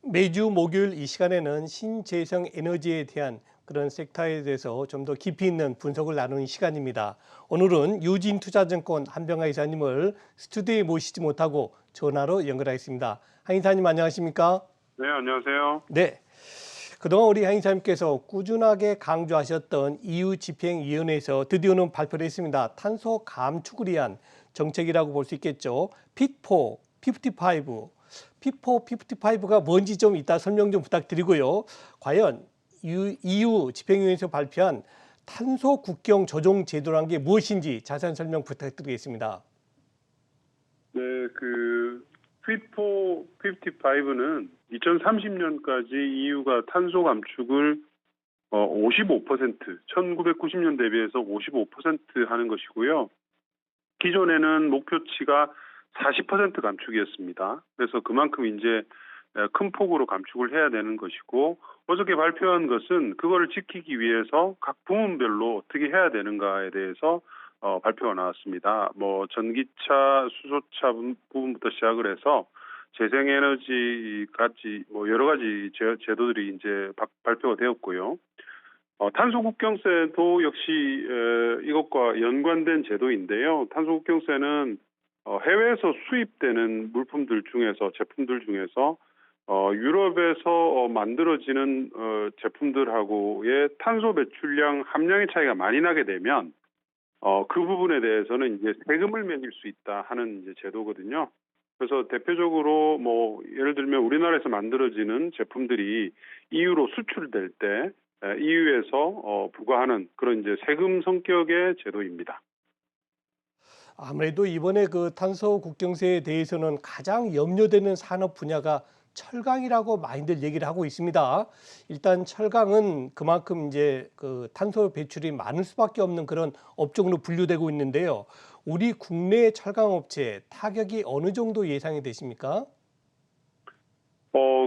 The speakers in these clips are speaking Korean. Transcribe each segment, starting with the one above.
매주 목요일 이 시간에는 신재생 에너지에 대한 그런 섹터에 대해서 좀 더 깊이 있는 분석을 나누는 시간입니다. 오늘은 유진투자증권 한병하 이사님을 스튜디오에 모시지 못하고 전화로 연결하겠습니다. 한 이사님 안녕하십니까? 네, 안녕하세요. 네. 그동안 우리 한 이사님께서 꾸준하게 강조하셨던 EU 집행위원회에서 드디어는 발표를 했습니다. 탄소 감축을 위한 정책이라고 볼 수 있겠죠. 핏4 55. 핏4 55가 뭔지 좀 이따 설명 좀 부탁드리고요. 과연 EU 집행위원회에서 발표한 탄소 국경 조정 제도란 게 무엇인지 자세한 설명 부탁드리겠습니다. 네, Fit for 55는 2030년까지 EU가 탄소 감축을 55%, 1990년 대비해서 55% 하는 것이고요. 기존에는 목표치가 40% 감축이었습니다. 그래서 그만큼 이제 큰 폭으로 감축을 해야 되는 것이고, 어저께 발표한 것은 그거를 지키기 위해서 각 부문별로 어떻게 해야 되는가에 대해서 발표가 나왔습니다. 뭐 전기차, 수소차 부분부터 시작을 해서 재생에너지까지 뭐 여러 가지 제도들이 이제 발표가 되었고요. 탄소국경세도 역시 이것과 연관된 제도인데요. 탄소국경세는 해외에서 수입되는 물품들 중에서 제품들 중에서 유럽에서 만들어지는 제품들하고의 탄소 배출량 함량의 차이가 많이 나게 되면 그 부분에 대해서는 이제 세금을 매길 수 있다 하는 이제 제도거든요. 그래서 대표적으로 뭐 예를 들면 우리나라에서 만들어지는 제품들이 EU로 수출될 때 EU에서 부과하는 그런 이제 세금 성격의 제도입니다. 아무래도 이번에 그 탄소 국경세에 대해서는 가장 염려되는 산업 분야가 철강이라고 많이들 얘기를 하고 있습니다. 일단 철강은 그만큼 이제 그 탄소 배출이 많을 수밖에 없는 그런 업종으로 분류되고 있는데요. 우리 국내 철강 업체 타격이 어느 정도 예상이 되십니까?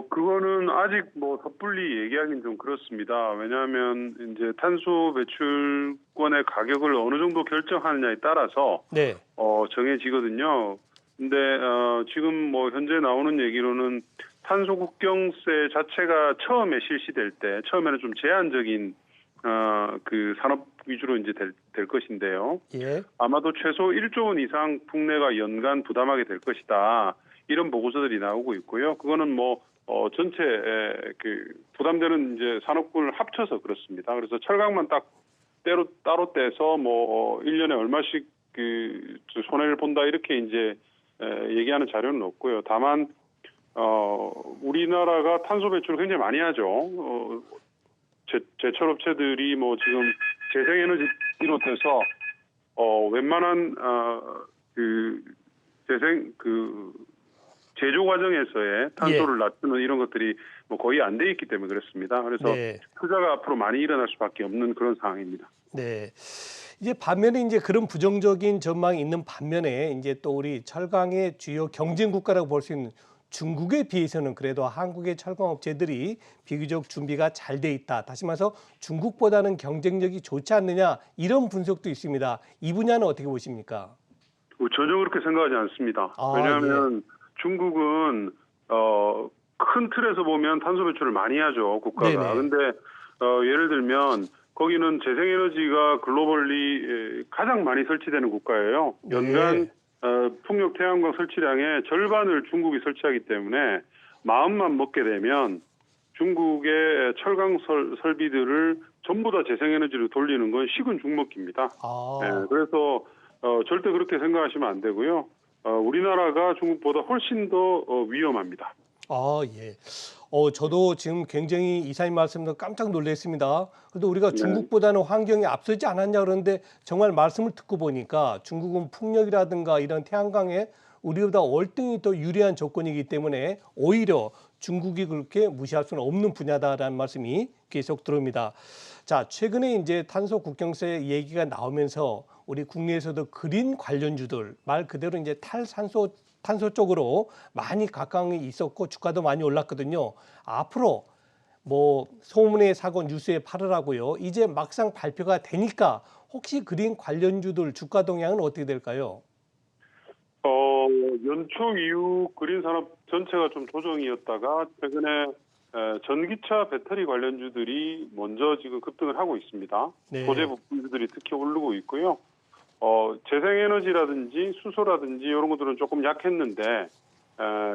그거는 아직 뭐 섣불리 얘기하기는 좀 그렇습니다. 왜냐하면 이제 탄소 배출권의 가격을 어느 정도 결정하느냐에 따라서 네. 정해지거든요. 근데 지금 뭐 현재 나오는 얘기로는 탄소 국경세 자체가 처음에 실시될 때 처음에는 좀 제한적인 그 산업 위주로 이제 될 것인데요. 예. 아마도 최소 1조 원 이상 국내가 연간 부담하게 될 것이다. 이런 보고서들이 나오고 있고요. 그거는 뭐 전체 그 부담되는 이제 산업군을 합쳐서 그렇습니다. 그래서 철강만 딱 따로 떼서 뭐 1년에 얼마씩 그 손해를 본다 이렇게 이제 얘기하는 자료는 없고요. 다만 우리나라가 탄소 배출을 굉장히 많이 하죠. 제철 업체들이 뭐 지금 재생에너지 비롯해서 웬만한 그 제조 과정에서의 탄소를 낮추는 이런 것들이 뭐 거의 안 돼 있기 때문에 그렇습니다. 그래서 네. 투자가 앞으로 많이 일어날 수밖에 없는 그런 상황입니다. 네. 이제 반면에 이제 그런 부정적인 전망이 있는 반면에 이제 또 우리 철강의 주요 경쟁 국가라고 볼 수 있는 중국에 비해서는 그래도 한국의 철강 업체들이 비교적 준비가 잘 돼 있다. 다시 말해서 중국보다는 경쟁력이 좋지 않느냐 이런 분석도 있습니다. 이 분야는 어떻게 보십니까? 전혀 그렇게 생각하지 않습니다. 왜냐하면 중국은 큰 틀에서 보면 탄소 배출을 많이 하죠, 국가가. 네네. 근데 예를 들면 거기는 재생에너지가 글로벌리 가장 많이 설치되는 국가예요. 연간 풍력 태양광 설치량의 절반을 중국이 설치하기 때문에 마음만 먹게 되면 중국의 철강 설비들을 전부 다 재생에너지로 돌리는 건 식은 죽먹기입니다. 그래서 절대 그렇게 생각하시면 안 되고요. 우리나라가 중국보다 훨씬 더 위험합니다. 예. 저도 지금 굉장히 이사님 말씀도 깜짝 놀랐습니다. 그래도 우리가 네. 중국보다는 환경이 앞서지 않았냐 그러는데 정말 말씀을 듣고 보니까 중국은 풍력이라든가 이런 태양광에 우리보다 월등히 더 유리한 조건이기 때문에 오히려 중국이 그렇게 무시할 수는 없는 분야다라는 말씀이 계속 들어옵니다. 자, 최근에 이제 탄소 국경세 얘기가 나오면서 우리 국내에서도 그린 관련주들 말 그대로 이제 탄소 쪽으로 많이 각광이 있었고 주가도 많이 올랐거든요. 앞으로 뭐 소문에 사고 뉴스에 팔으라고요. 이제 막상 발표가 되니까 혹시 그린 관련주들 주가 동향은 어떻게 될까요? 연초 이후 그린 산업 전체가 좀 조정이었다가 최근에 전기차 배터리 관련주들이 먼저 지금 급등을 하고 있습니다. 네. 소재 부품주들이 특히 오르고 있고요. 재생에너지라든지 수소라든지 이런 것들은 조금 약했는데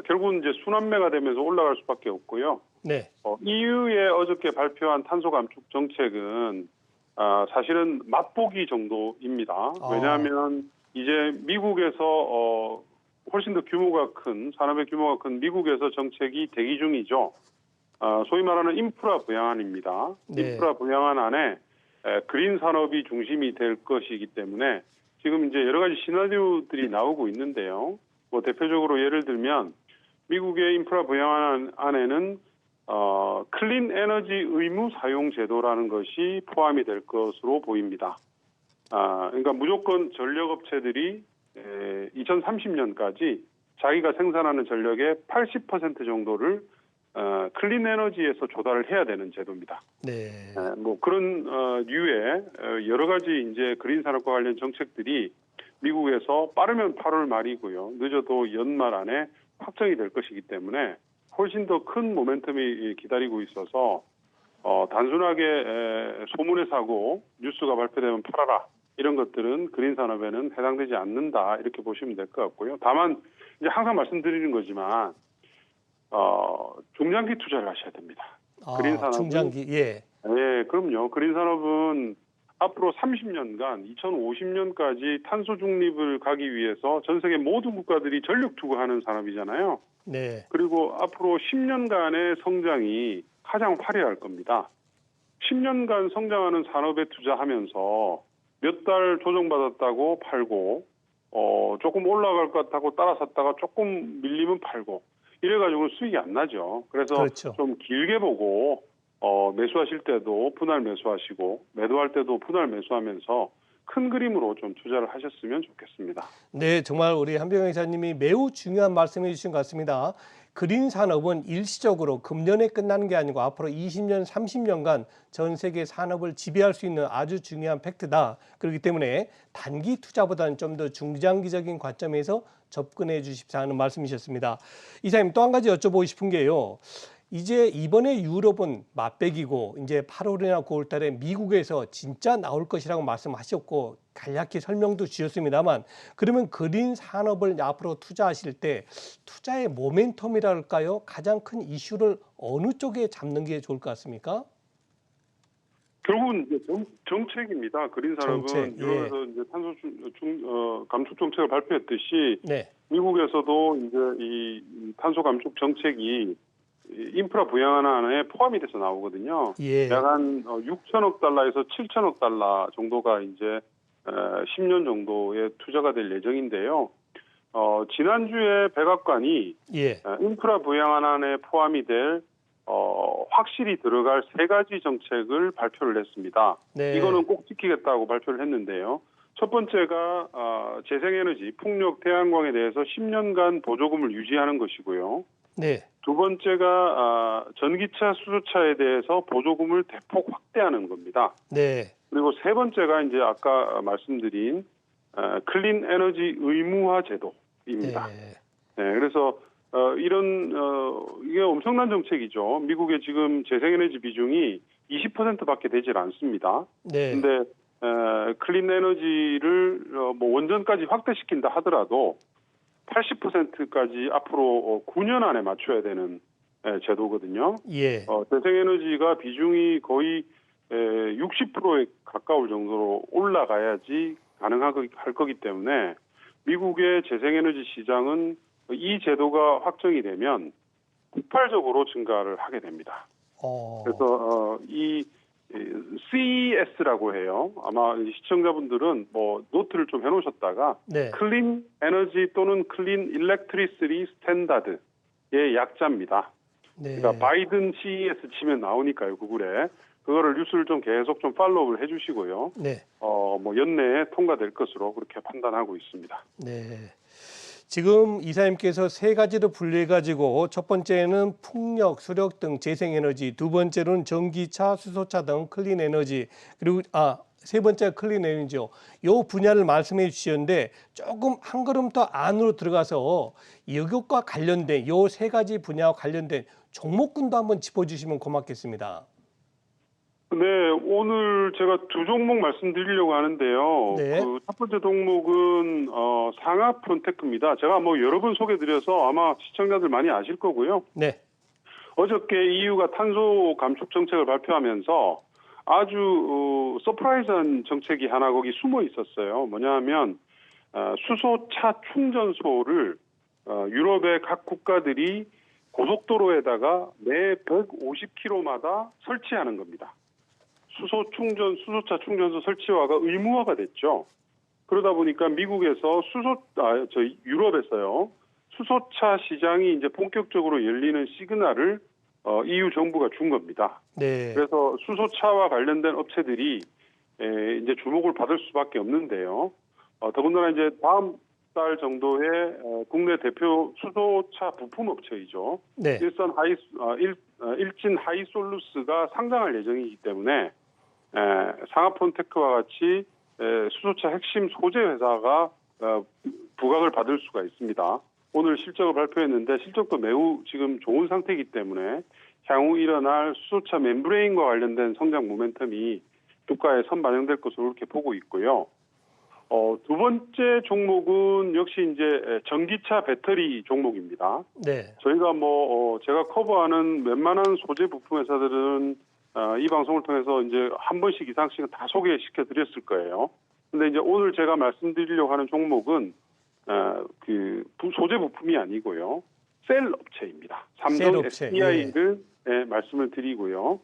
결국은 이제 순환매가 되면서 올라갈 수밖에 없고요. 네. EU에 어저께 발표한 탄소 감축 정책은 사실은 맛보기 정도입니다. 왜냐하면 이제 미국에서 훨씬 더 규모가 큰 산업의 규모가 큰 미국에서 정책이 대기 중이죠. 소위 말하는 인프라 부양안입니다. 네. 인프라 부양안 안에 그린 산업이 중심이 될 것이기 때문에 지금 이제 여러 가지 시나리오들이 나오고 있는데요. 뭐 대표적으로 예를 들면 미국의 인프라 부양안 안에는 클린 에너지 의무 사용 제도라는 것이 포함이 될 것으로 보입니다. 그러니까 무조건 전력업체들이 2030년까지 자기가 생산하는 전력의 80% 정도를 클린 에너지에서 조달을 해야 되는 제도입니다. 네. 뭐 그런 류의 여러 가지 이제 그린 산업과 관련 정책들이 미국에서 빠르면 8월 말이고요. 늦어도 연말 안에 확정이 될 것이기 때문에 훨씬 더 큰 모멘텀이 기다리고 있어서 단순하게 소문에 사고 뉴스가 발표되면 팔아라 이런 것들은 그린 산업에는 해당되지 않는다 이렇게 보시면 될 것 같고요. 다만 이제 항상 말씀드리는 거지만 중장기 투자를 하셔야 됩니다. 그린 산업은 중장기. 예. 네, 그럼요. 그린 산업은 앞으로 30년간 2050년까지 탄소 중립을 가기 위해서 전 세계 모든 국가들이 전력 투구하는 산업이잖아요. 네. 그리고 앞으로 10년간의 성장이 가장 화려할 겁니다. 10년간 성장하는 산업에 투자하면서 몇 달 조정받았다고 팔고 조금 올라갈 것 같다고 따라 샀다가 조금 밀리면 팔고 이래가지고 수익이 안 나죠. 그래서 그렇죠. 좀 길게 보고 매수하실 때도 분할 매수하시고 매도할 때도 분할 매수하면서 큰 그림으로 좀 투자를 하셨으면 좋겠습니다. 네, 정말 우리 한병영 이사님이 매우 중요한 말씀해 주신 것 같습니다. 그린 산업은 일시적으로 금년에 끝나는 게 아니고 앞으로 20년, 30년간 전 세계 산업을 지배할 수 있는 아주 중요한 팩트다. 그렇기 때문에 단기 투자보다는 좀 더 중장기적인 관점에서 접근해 주십사 하는 말씀이셨습니다. 이사님 또 한 가지 여쭤보고 싶은 게요. 이제 이번에 유럽은 맛배기고 이제 8월이나 9월 달에 미국에서 진짜 나올 것이라고 말씀하셨고 간략히 설명도 주셨습니다만 그러면 그린 산업을 앞으로 투자하실 때 투자의 모멘텀이랄까요? 가장 큰 이슈를 어느 쪽에 잡는 게 좋을 것 같습니까? 결국은 이제 정책입니다. 그린 산업은 정책, 예. 유럽에서 이제 탄소 감축 정책을 발표했듯이 네. 미국에서도 이제 이 탄소 감축 정책이 인프라 부양안에 포함이 돼서 나오거든요. 예. 약 한 6천억 달러에서 7천억 달러 정도가 이제 10년 정도의 투자가 될 예정인데요. 지난주에 백악관이 예. 인프라 부양안에 포함이 될 확실히 들어갈 세 가지 정책을 발표를 했습니다. 네. 이거는 꼭 지키겠다고 발표를 했는데요. 첫 번째가 재생에너지, 풍력, 태양광에 대해서 10년간 보조금을 유지하는 것이고요. 네. 두 번째가 전기차, 수소차에 대해서 보조금을 대폭 확대하는 겁니다. 네. 그리고 세 번째가 이제 아까 말씀드린 클린 에너지 의무화 제도입니다. 네. 네, 그래서 이게 엄청난 정책이죠. 미국의 지금 재생에너지 비중이 20%밖에 되질 않습니다. 네. 근데 클린 에너지를 뭐 원전까지 확대시킨다 하더라도 80%까지 앞으로 9년 안에 맞춰야 되는 제도거든요. 예. 재생에너지가 비중이 거의 60%에 가까울 정도로 올라가야지 가능할 거기 때문에 미국의 재생에너지 시장은 이 제도가 확정이 되면 폭발적으로 증가를 하게 됩니다. 그래서 이 CES라고 해요. 아마 시청자분들은 뭐 노트를 좀 해놓으셨다가 네. 클린 에너지 또는 클린 일렉트리시티 스탠다드의 약자입니다. 네. 그러니까 바이든 CES 치면 나오니까요, 구글에. 그거를 뉴스를 좀 계속 좀 팔로우를 해주시고요. 네. 뭐 연내에 통과될 것으로 그렇게 판단하고 있습니다. 네. 지금 이사님께서 세 가지로 분류해가지고 첫 번째는 풍력, 수력 등 재생에너지, 두 번째로는 전기차, 수소차 등 클린에너지, 그리고 세 번째 클린 에너지요. 요 분야를 말씀해 주셨는데 조금 한 걸음 더 안으로 들어가서 이것과 관련된 요 세 가지 분야와 관련된 종목군도 한번 짚어주시면 고맙겠습니다. 네, 오늘 제가 두 종목 말씀드리려고 하는데요. 네, 그 첫 번째 종목은 상하 폰테크입니다. 제가 뭐 여러 번 소개드려서 아마 시청자들 많이 아실 거고요. 네, 어저께 EU가 탄소 감축 정책을 발표하면서 아주 서프라이즈한 정책이 하나 거기 숨어 있었어요. 뭐냐면 수소차 충전소를 유럽의 각 국가들이 고속도로에다가 매 150km마다 설치하는 겁니다. 수소차 충전소 설치화가 의무화가 됐죠. 그러다 보니까 미국에서 유럽에서요. 수소차 시장이 이제 본격적으로 열리는 시그널을 EU 정부가 준 겁니다. 네, 그래서 수소차와 관련된 업체들이 이제 주목을 받을 수밖에 없는데요. 더군다나 이제 다음 달 정도에 국내 대표 수소차 부품 업체이죠. 네, 일진 하이솔루스가 상장할 예정이기 때문에 상하폰테크와 같이 수소차 핵심 소재 회사가 부각을 받을 수가 있습니다. 오늘 실적을 발표했는데 실적도 매우 지금 좋은 상태이기 때문에 향후 일어날 수소차 멤브레인과 관련된 성장 모멘텀이 주가에 선반영될 것으로 이렇게 보고 있고요. 두 번째 종목은 역시 이제 전기차 배터리 종목입니다. 네, 저희가 제가 커버하는 웬만한 소재 부품 회사들은 이 방송을 통해서 이제 한 번씩 이상씩은 다 소개시켜 드렸을 거예요. 근데 이제 오늘 제가 말씀드리려고 하는 종목은 그 소재 부품이 아니고요. 셀 업체입니다. 삼성 업체, SDI를 말씀을 드리고요.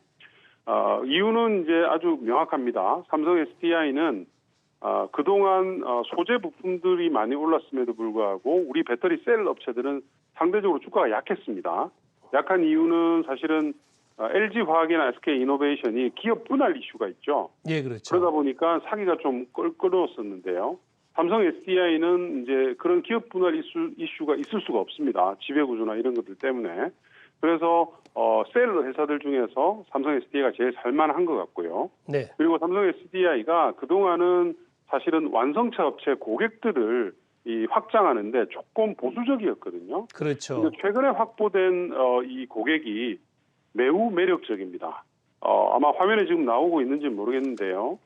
이유는 이제 아주 명확합니다. 삼성 SDI는 그동안 소재 부품들이 많이 올랐음에도 불구하고 우리 배터리 셀 업체들은 상대적으로 주가가 약했습니다. 약한 이유는 사실은 LG화학이나 SK이노베이션이 기업 분할 이슈가 있죠. 예, 그렇죠. 그러다 보니까 사기가 좀 껄끄러웠었는데요. 삼성 SDI는 이제 그런 기업 분할 이슈가 있을 수가 없습니다. 지배구조나 이런 것들 때문에. 그래서 셀 회사들 중에서 삼성 SDI가 제일 살만한 것 같고요. 네, 그리고 삼성 SDI가 그동안은 사실은 완성차 업체 고객들을 확장하는데 조금 보수적이었거든요. 그렇죠. 근데 최근에 확보된 이 고객이 매우 매력적입니다. 아마 화면에 지금 나오고 있는지 모르겠는데요.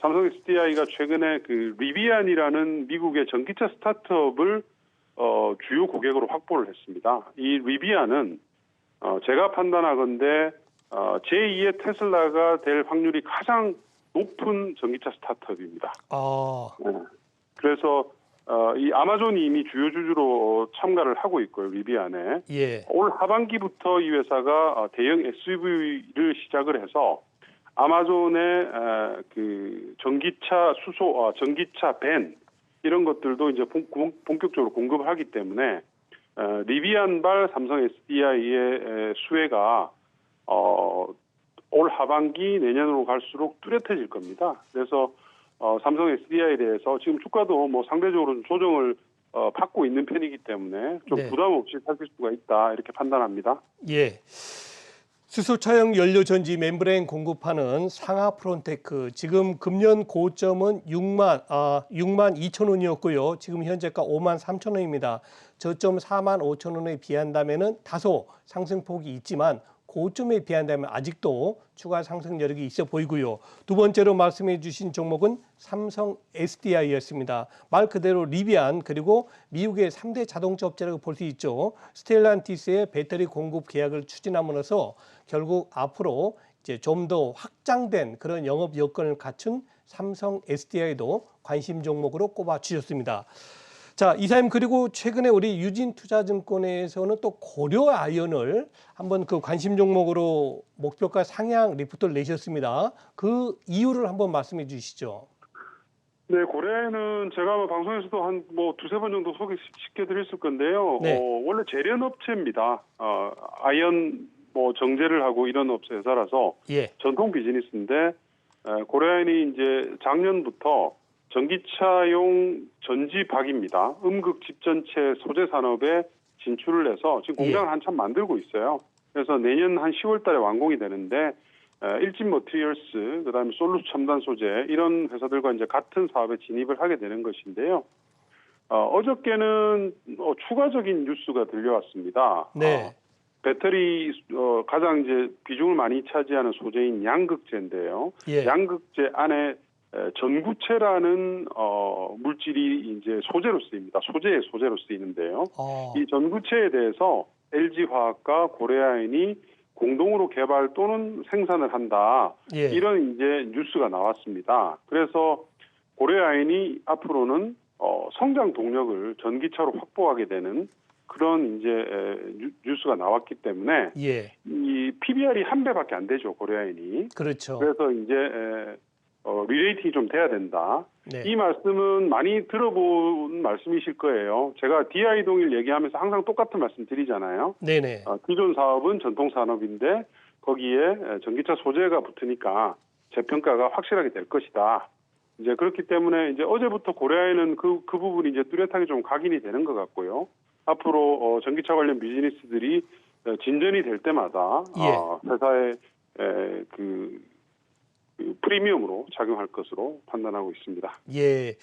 삼성 SDI가 최근에 그 리비안이라는 미국의 전기차 스타트업을 주요 고객으로 확보를 했습니다. 이 리비안은 제가 판단하건대 제2의 테슬라가 될 확률이 가장 높은 전기차 스타트업입니다. 그래서 이 아마존이 이미 주요 주주로 참가를 하고 있고요. 리비안에. 예, 올 하반기부터 이 회사가 대형 SUV를 시작을 해서 아마존의 그 전기차 전기차 밴 이런 것들도 이제 본격적으로 공급을 하기 때문에 리비안발 삼성 SDI의 수혜가 올 하반기 내년으로 갈수록 뚜렷해질 겁니다. 그래서 삼성 SDI에 대해서 지금 주가도 뭐 상대적으로 조정을 받고 있는 편이기 때문에 좀 네. 부담 없이 살필 수가 있다 이렇게 판단합니다. 예. 수소차용 연료 전지 멤브레인 공급하는 상하프론테크 지금 금년 고점은 6만 2천 원이었고요. 지금 현재가 5만 3천 원입니다. 저점 4만 5천 원에 비한다면은 다소 상승폭이 있지만 고점에 비한다면 아직도 추가 상승 여력이 있어 보이고요. 두 번째로 말씀해 주신 종목은 삼성 SDI였습니다. 말 그대로 리비안 그리고 미국의 3대 자동차 업체라고 볼 수 있죠. 스텔란티스의 배터리 공급 계약을 추진함으로써 결국 앞으로 이제 좀 더 확장된 그런 영업 여건을 갖춘 삼성 SDI도 관심 종목으로 꼽아 주셨습니다. 자, 이사님 그리고 최근에 우리 유진투자증권에서는 또 고려아연을 한번 그 관심 종목으로 목표가 상향 리포트를 내셨습니다. 그 이유를 한번 말씀해 주시죠. 네, 고려아연은 제가 아마 방송에서도 한 두세 번 정도 소개시켜 드렸을 건데요. 네. 원래 제련 업체입니다. 아연 정제를 하고 이런 업체 회사라서 예. 전통 비즈니스인데 고려아연이 이제 작년부터 전기차용 전지박입니다. 음극 집전체 소재 산업에 진출을 해서 지금 공장을 한참 만들고 있어요. 그래서 내년 한 10월 달에 완공이 되는데 일진 머티리얼스, 그다음에 솔루스 첨단 소재 이런 회사들과 이제 같은 사업에 진입을 하게 되는 것인데요. 어저께는 추가적인 뉴스가 들려왔습니다. 네. 배터리 가장 이제 비중을 많이 차지하는 소재인 양극재인데요. 예. 양극재 안에 전구체라는 물질이 이제 소재로 쓰입니다. 소재의 소재로 쓰이는데요. 이 전구체에 대해서 LG화학과 고레아인이 공동으로 개발 또는 생산을 한다. 예. 이런 이제 뉴스가 나왔습니다. 그래서 고레아인이 앞으로는 성장 동력을 전기차로 확보하게 되는 그런 이제 뉴스가 나왔기 때문에 예. 이 PBR이 1배밖에 안 되죠, 고레아인이. 그렇죠. 그래서 이제 리레이팅이 좀 돼야 된다. 네. 이 말씀은 많이 들어본 말씀이실 거예요. 제가 DI 동일 얘기하면서 항상 똑같은 말씀 드리잖아요. 네네. 기존 사업은 전통 산업인데 거기에 전기차 소재가 붙으니까 재평가가 확실하게 될 것이다. 이제 그렇기 때문에 이제 어제부터 고려아인은 그 부분이 이제 뚜렷하게 좀 각인이 되는 것 같고요. 앞으로 전기차 관련 비즈니스들이 진전이 될 때마다 회사의 그 프리미엄으로 작용할 것으로 판단하고 있습니다. 예.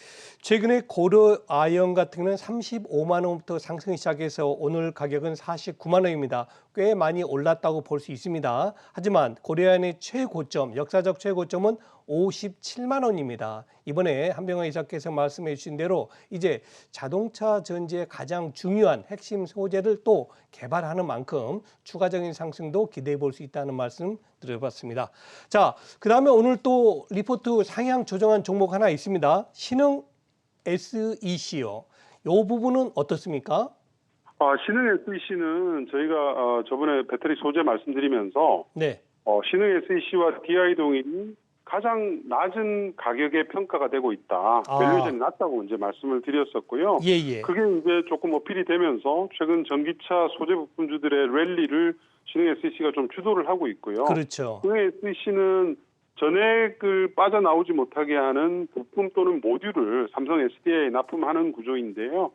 최근에 고려아연 같은 경우는 35만 원부터 상승 시작해서 오늘 가격은 49만 원입니다. 꽤 많이 올랐다고 볼 수 있습니다. 하지만 고려아연의 최고점, 역사적 최고점은 57만 원입니다. 이번에 한병화 이사께서 말씀해 주신 대로 이제 자동차 전지의 가장 중요한 핵심 소재를 또 개발하는 만큼 추가적인 상승도 기대해 볼 수 있다는 말씀 드려봤습니다. 자, 그다음에 오늘 또 리포트 상향 조정한 종목 하나 있습니다. 신흥 SEC요. 이 부분은 어떻습니까? 신흥 SEC는 저희가 저번에 배터리 소재 말씀드리면서 네. 신흥 SEC와 DI 동일이 가장 낮은 가격에 평가가 되고 있다. 밸류에이션이 낮다고 이제 말씀을 드렸었고요. 예. 그게 이제 조금 어필이 되면서 최근 전기차 소재 부품주들의 랠리를 신흥 SEC가 좀 주도를 하고 있고요. 그렇죠. 신흥 SEC는 전액을 빠져나오지 못하게 하는 부품 또는 모듈을 삼성 SDI에 납품하는 구조인데요.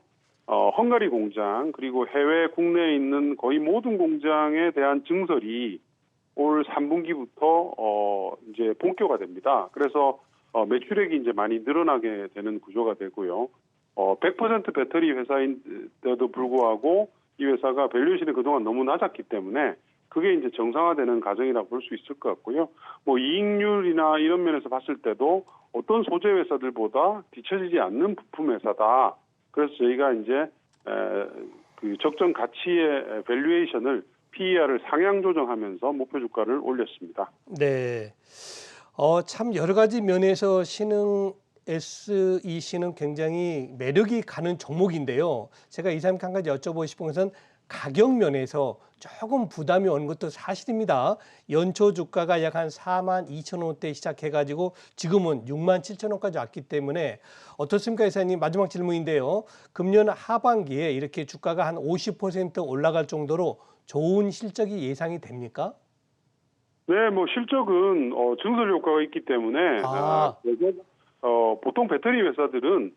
헝가리 공장 그리고 해외 국내에 있는 거의 모든 공장에 대한 증설이 올 3분기부터 이제 본격화 됩니다. 그래서 매출액이 이제 많이 늘어나게 되는 구조가 되고요. 100% 배터리 회사인데도 불구하고 이 회사가 밸류에이션이 그동안 너무 낮았기 때문에 그게 이제 정상화되는 과정이라고 볼 수 있을 것 같고요. 뭐 이익률이나 이런 면에서 봤을 때도 어떤 소재 회사들보다 뒤처지지 않는 부품 회사다. 그래서 저희가 이제 그 적정 가치의 밸류에이션을 PER을 상향 조정하면서 목표 주가를 올렸습니다. 네. 참 여러 가지 면에서 신흥 SEC는 굉장히 매력이 가는 종목인데요. 제가 이사님께 한 가지 여쭤보고 싶은 것은 가격 면에서 조금 부담이 오는 것도 사실입니다. 연초 주가가 약 한 4만 2천 원대 시작해가지고 지금은 6만 7천 원까지 왔기 때문에 어떻습니까, 이사님? 마지막 질문인데요. 금년 하반기에 이렇게 주가가 한 50% 올라갈 정도로 좋은 실적이 예상이 됩니까? 네, 뭐 실적은 증설 효과가 있기 때문에 보통 배터리 회사들은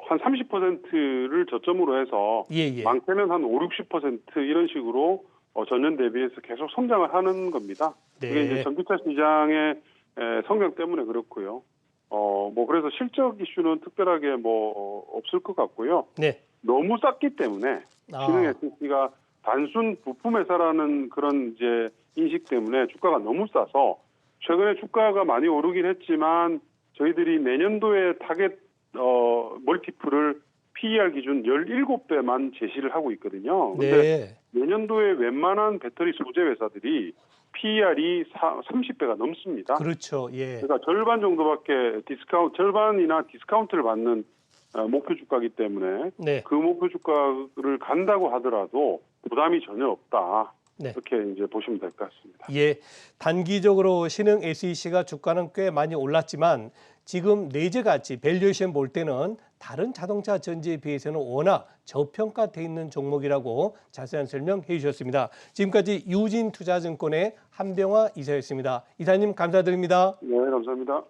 한 30%를 저점으로 해서 많게는 한 5, 60% 이런 식으로 전년 대비해서 계속 성장을 하는 겁니다. 네. 그게 이제 전기차 시장의 성장 때문에 그렇고요. 뭐 그래서 실적 이슈는 특별하게 뭐 없을 것 같고요. 네. 너무 쌌기 때문에 신흥 SEC가 단순 부품 회사라는 그런 이제 인식 때문에 주가가 너무 싸서 최근에 주가가 많이 오르긴 했지만 저희들이 내년도에 타겟 멀티플을 PER 기준 17배만 제시를 하고 있거든요. 근데 내년도에 웬만한 배터리 소재 회사들이 PER이 30배가 넘습니다. 그렇죠. 예. 그러니까 절반 정도밖에 절반이나 디스카운트를 받는 목표 주가이기 때문에 그 목표 주가를 간다고 하더라도 부담이 전혀 없다. 이렇게 이제 보시면 될 것 같습니다. 예, 단기적으로 신흥 SEC가 주가는 꽤 많이 올랐지만 지금 내재가치 밸류에이션 볼 때는 다른 자동차 전지에 비해서는 워낙 저평가돼 있는 종목이라고 자세한 설명해 주셨습니다. 지금까지 유진투자증권의 한병화 이사였습니다. 이사님 감사드립니다. 네, 감사합니다.